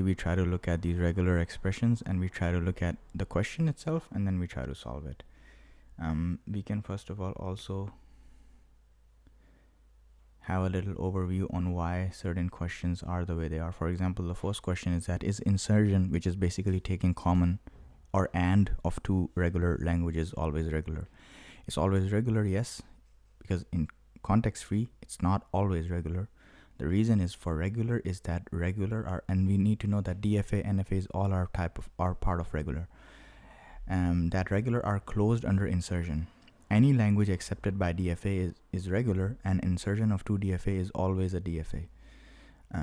we try to look at these regular expressions and we try to look at the question itself, and then we try to solve it. We can first of all also have a little overview on why certain questions are the way they are. For example, the first question is that is insertion, which is basically taking common or and of two regular languages, always regular? It's always regular, yes, because in context free it's not always regular. The reason is for regular is that regular are, and we need to know that DFA, NFAs all are part of regular. That regular are closed under insertion. Any language accepted by DFA is regular, and insertion of two DFA is always a DFA,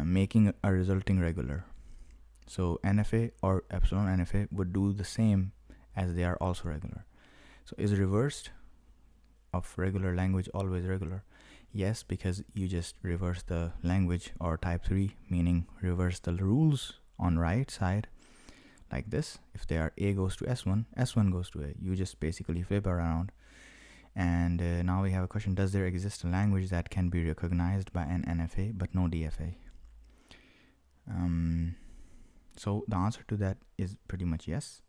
making a resulting regular. So NFA or epsilon NFA would do the same as they are also regular. So is reversed of regular language always regular? Yes, because you just reverse the language, or type 3, meaning reverse the rules on right side like this. If they are A goes to S1, S1 goes to A. You just basically flip around. And now we have a question: does there exist a language that can be recognized by an NFA but no DFA? So the answer to that is pretty much yes.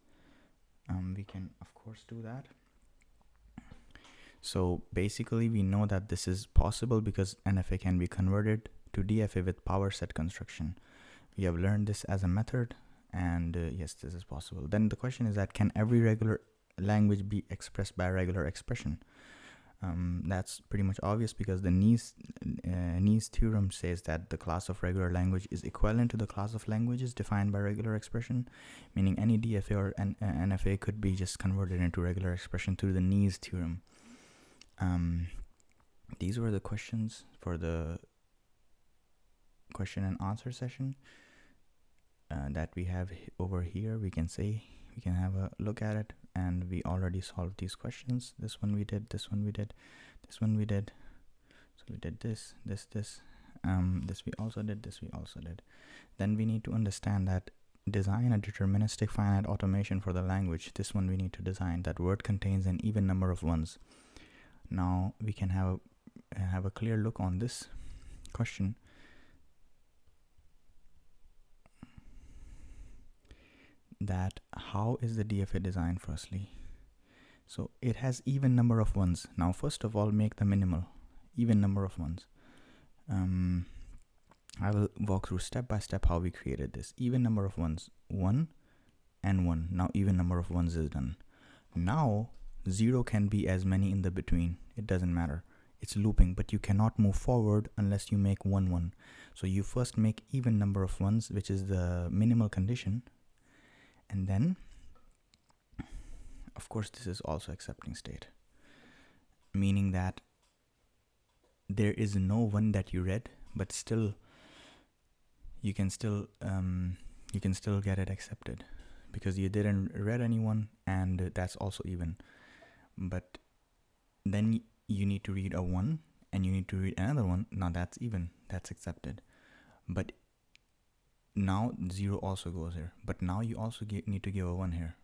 We can of course do that. So basically we know that this is possible because NFA can be converted to DFA with power set construction. We have learned this as a method, and yes, this is possible. Then the question is that can every regular language be expressed by a regular expression? That's pretty much obvious, because the Nice theorem says that the class of regular language is equivalent to the class of languages defined by regular expression, meaning any DFA or NFA could be just converted into regular expression through the Nice theorem. These were the questions for the question and answer session that we have over here. We can have a look at it, and we already solved these questions. This one we did, this one we did, this one we did. So we did this we also did, this we also did. Then we need to understand that design a deterministic finite automation for the language. This one we need to design that word contains an even number of ones. Now we can have a clear look on this question. That how is the DFA designed? Firstly, so it has even number of ones. Now first of all, make the minimal even number of ones. I will walk through step by step how we created this. Even number of ones, 1 and 1. Now even number of ones is done. Now 0 can be as many in the between, it doesn't matter, it's looping, but you cannot move forward unless you make 1 1. So you first make even number of ones, which is the minimal condition, and then of course this is also accepting state, meaning that there is no one that you read, but still you can still get it accepted because you didn't read anyone, and that's also even. But then you need to read a 1 and you need to read another one. Now that's even, that's accepted. But now 0 also goes here, but now you also need to give a 1 here,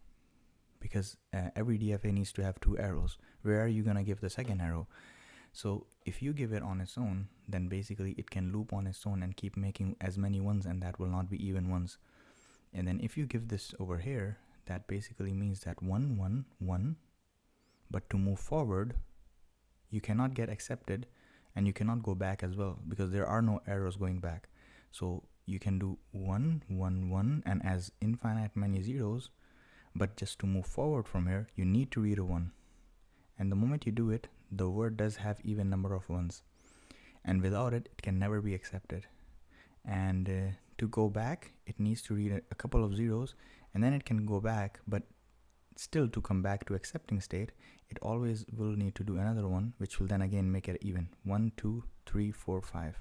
because every DFA needs to have 2 arrows. Where are you gonna give the second arrow? So if you give it on its own, then basically it can loop on its own and keep making as many ones, and that will not be even ones. And then if you give this over here, that basically means that 1 1 1, but to move forward you cannot get accepted, and you cannot go back as well because there are no arrows going back. So you can do 1 1 1 and as infinite many zeros, but just to move forward from here you need to read a 1, and the moment you do it, the word does have even number of ones, and without it it can never be accepted. And to go back it needs to read a couple of zeros, and then it can go back, but still to come back to accepting state it always will need to do another one, which will then again make it even. 1 2 3 4 5.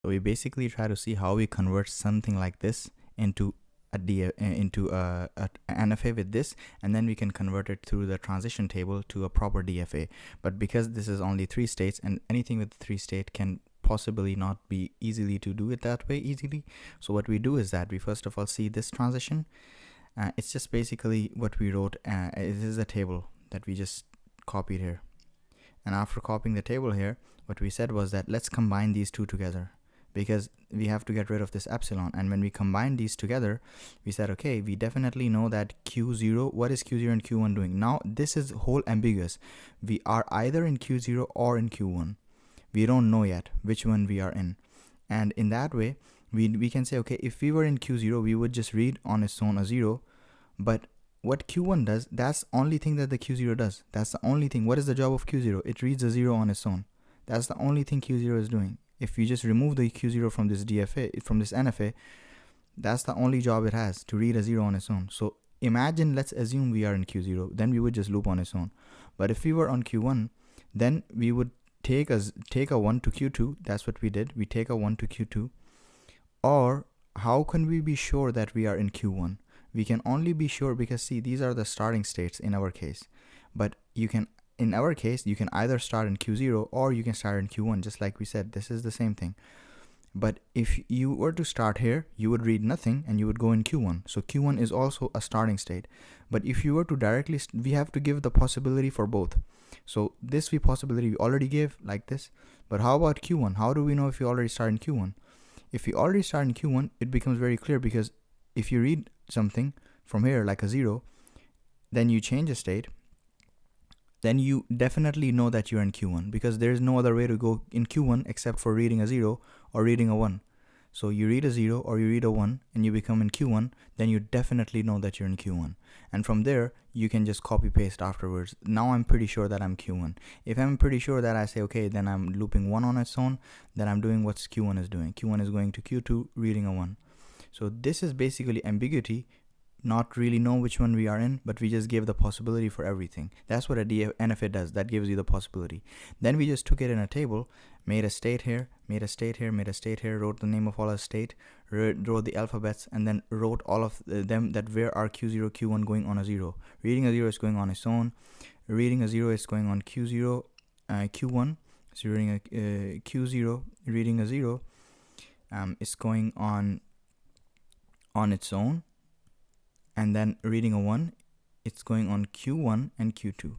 So we basically try to see how we convert something like this into a NFA with this, and then we can convert it through the transition table to a proper DFA. But because this is only 3 states, and anything with 3 state can possibly not be easily to do it that way easily, so what we do is that we first of all see this transition. It's just basically what we wrote. It is a table that we just copied here, and after copying the table here, what we said was that let's combine these two together, because we have to get rid of this epsilon. And when we combine these together, we said, okay, we definitely know that Q0, what is Q0 and Q1 doing? Now this is whole ambiguous. We are either in Q0 or in Q1. We don't know yet which one we are in. And in that way, we can say, okay, if we were in Q0, we would just read on its own a 0. But what Q1 does, that's the only thing that the Q0 does. That's the only thing. What is the job of Q0? It reads a 0 on its own. That's the only thing Q0 is doing. If you just remove the Q0 from this DFA, from this NFA, that's the only job it has, to read a 0 on its own. So imagine, let's assume we are in Q0, then we would just loop on its own. But if we were on Q1, then we would take a 1 to Q2. That's what we did. We take a 1 to Q2. Or how can we be sure that we are in Q1? We can only be sure because, see, these are the starting states in our case. But you can, in our case, you can either start in Q0 or you can start in Q1, just like we said. This is the same thing. But if you were to start here, you would read nothing and you would go in Q1. So Q1 is also a starting state. But if you were to directly, we have to give the possibility for both. So this possibility we already gave like this. But how about Q1? How do we know if you already start in Q1? If you already start in Q1, it becomes very clear, because if you read something from here like a 0, then you change a state, then you definitely know that you're in Q1, because there is no other way to go in Q1 except for reading a 0 or reading a 1. So you read a 0 or you read a 1 and you become in Q1, then you definitely know that you're in Q1. And from there, you can just copy paste afterwards. Now I'm pretty sure that I'm Q1. If I'm pretty sure that, I say, okay, then I'm looping 1 on its own, then I'm doing what Q1 is doing. Q1 is going to Q2, reading a 1. So this is basically ambiguity, not really know which one we are in, but we just gave the possibility for everything. That's what a NFA does. That gives you the possibility. Then we just took it in a table, made a state here, made a state here, made a state here, wrote the name of all our state, wrote the alphabets, and then wrote all of them, that where are Q0, Q1 going on a 0. Reading a 0 is going on its own. Reading a 0 is going on Q0, Q1. So reading a Q0, reading a 0 is going on its own. And then reading a 1, it's going on Q1 and Q2.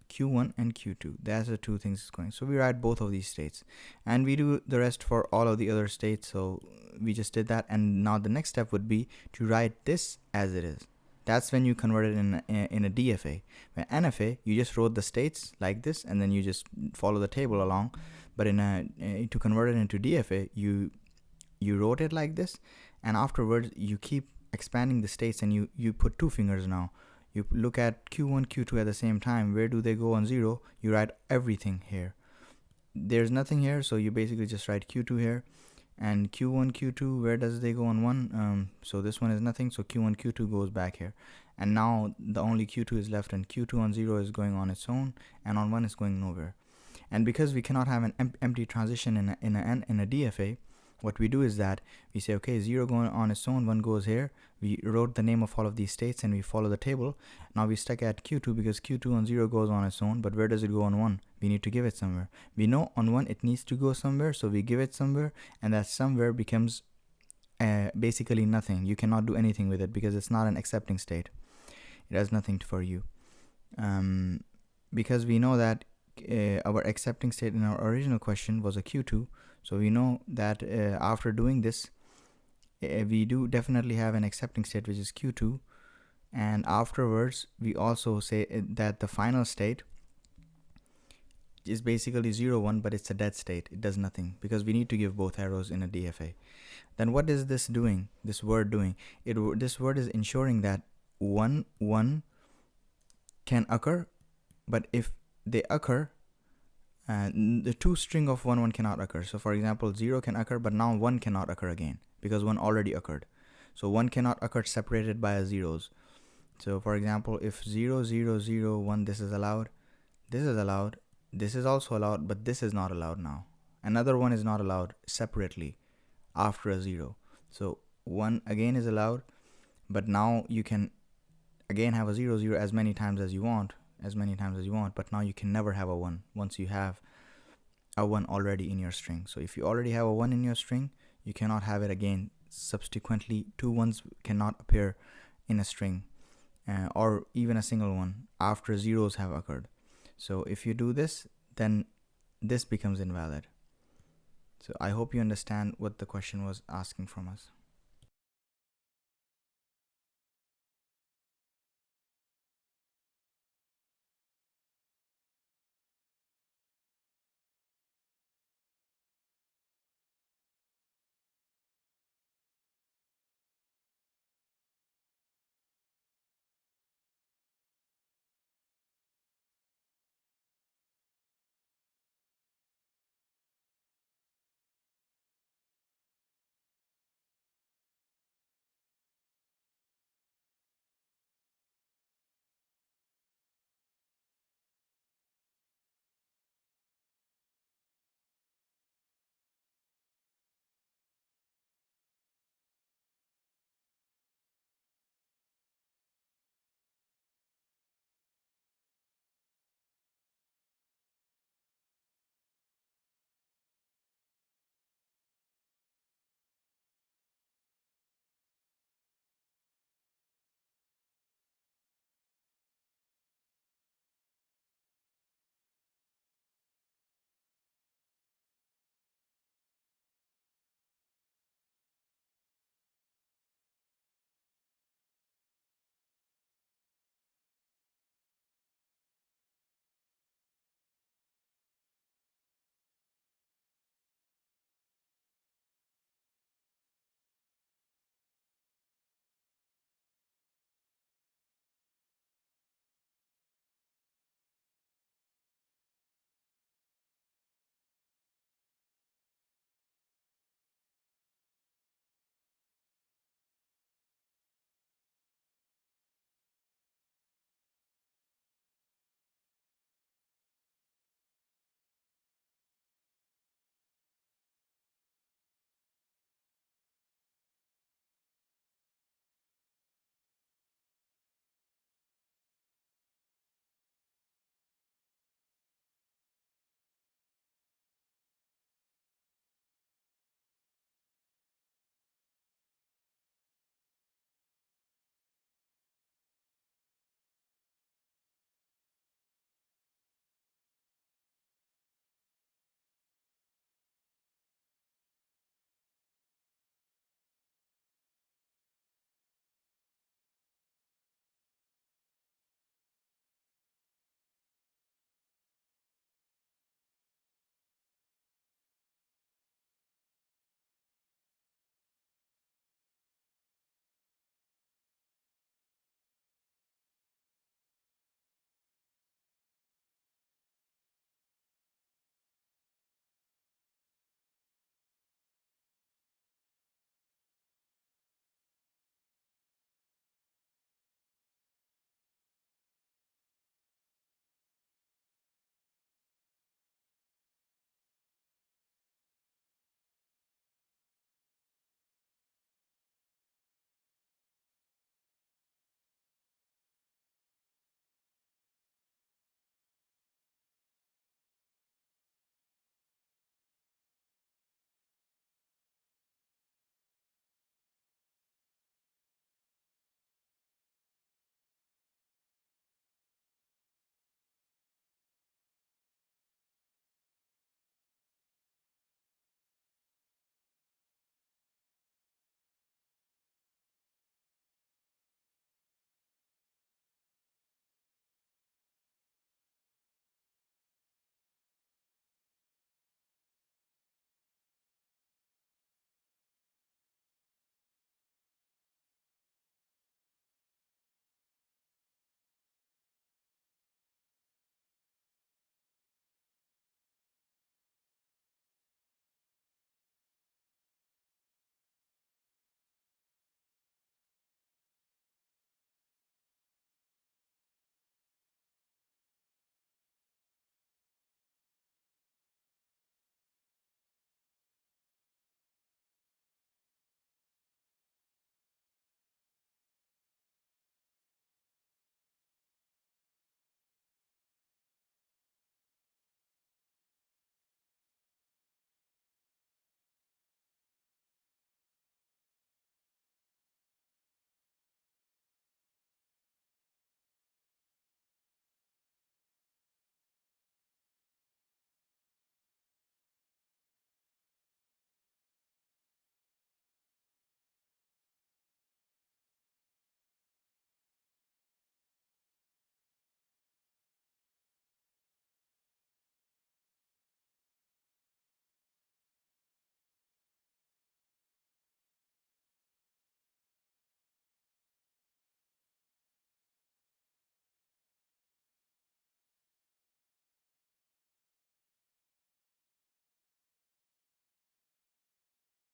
Q1 and Q2. That's the two things it's going. So we write both of these states. And we do the rest for all of the other states. So we just did that. And now the next step would be to write this as it is. That's when you convert it in a DFA. When NFA, you just wrote the states like this, and then you just follow the table along. But to convert it into DFA, you wrote it like this. And afterwards, you keep expanding the states, and you put 2 fingers now. You look at Q1, Q2 at the same time. Where do they go on 0? You write everything here. There's nothing here, so you basically just write Q2 here. And Q1, Q2, where does they go on 1? So this one is nothing, so Q1, Q2 goes back here. And now the only Q2 is left, and Q2 on 0 is going on its own, and on 1 is going nowhere. And because we cannot have an empty transition in a DFA, what we do is that we say, okay, 0 going on its own, 1 goes here. We wrote the name of all of these states and we follow the table. Now we stuck at Q2 because Q2 on 0 goes on its own, but where does it go on 1? We need to give it somewhere. We know on 1 it needs to go somewhere, so we give it somewhere, and that somewhere becomes basically nothing. You cannot do anything with it because it's not an accepting state. It has nothing for you. Because we know that our accepting state in our original question was a Q2, so we know that after doing this, we do definitely have an accepting state, which is Q2. And afterwards, we also say that the final state is basically 0, 1, but it's a dead state. It does nothing because we need to give both arrows in a DFA. Then what is this doing? This word doing? This word is ensuring that 1, 1 can occur, but if they occur, the 2 string of 1, 1 cannot occur. So for example, 0 can occur, but now 1 cannot occur again because 1 already occurred. So 1 cannot occur separated by a zeros. So for example, if 0, 0, 0, 1, this is allowed, this is allowed, this is also allowed, but this is not allowed now. Another one is not allowed separately after a 0. So 1 again is allowed, but now you can again have a 0 0 as many times as you want, but now you can never have a 1 once you have a 1 already in your string. So if you already have a 1 in your string, you cannot have it again. Subsequently, 2 1s cannot appear in a string, or even a single one after zeros have occurred. So if you do this, then this becomes invalid. So I hope you understand what the question was asking from us.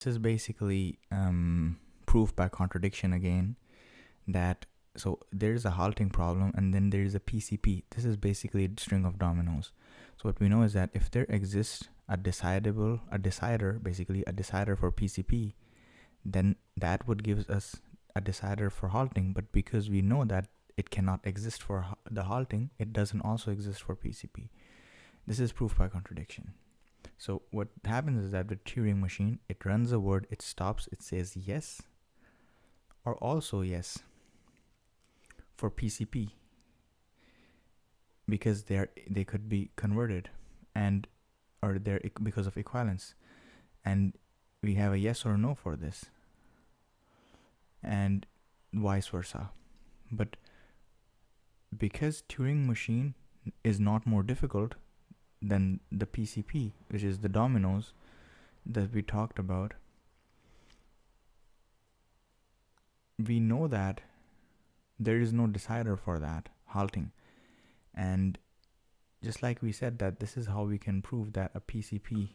This is basically proof by contradiction again that so there is a halting problem and then there is a PCP. This is basically a string of dominoes. So what we know is that if there exists a decider for PCP, then that would give us a decider for halting. But because we know that it cannot exist for the halting, it doesn't also exist for PCP. This is proof by contradiction. So what happens is that the Turing machine, it runs a word, it stops, it says yes or also yes for PCP because they could be converted and or they're because of equivalence, and we have a yes or no for this and vice versa. But because Turing machine is not more difficult than the PCP, which is the dominoes that we talked about, we know that there is no decider for that halting. And just like we said that this is how we can prove that a PCP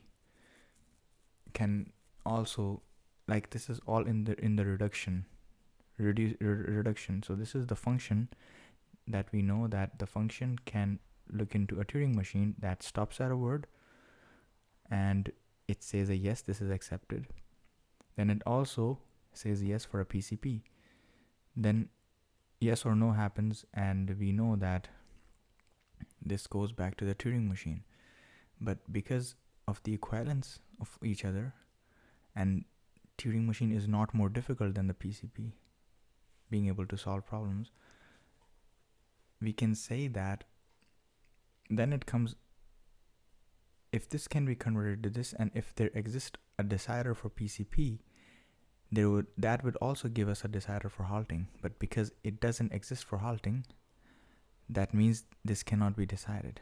can also, like, this is all in the reduction. So this is the function that we know that the function can look into a Turing machine that stops at a word and it says a yes, this is accepted. Then it also says yes for a PCP. Then yes or no happens, and we know that this goes back to the Turing machine. But because of the equivalence of each other, and Turing machine is not more difficult than the PCP being able to solve problems, we can say that then it comes, if this can be converted to this, and if there exists a decider for PCP, that would also give us a decider for halting. But because it doesn't exist for halting, that means this cannot be decided.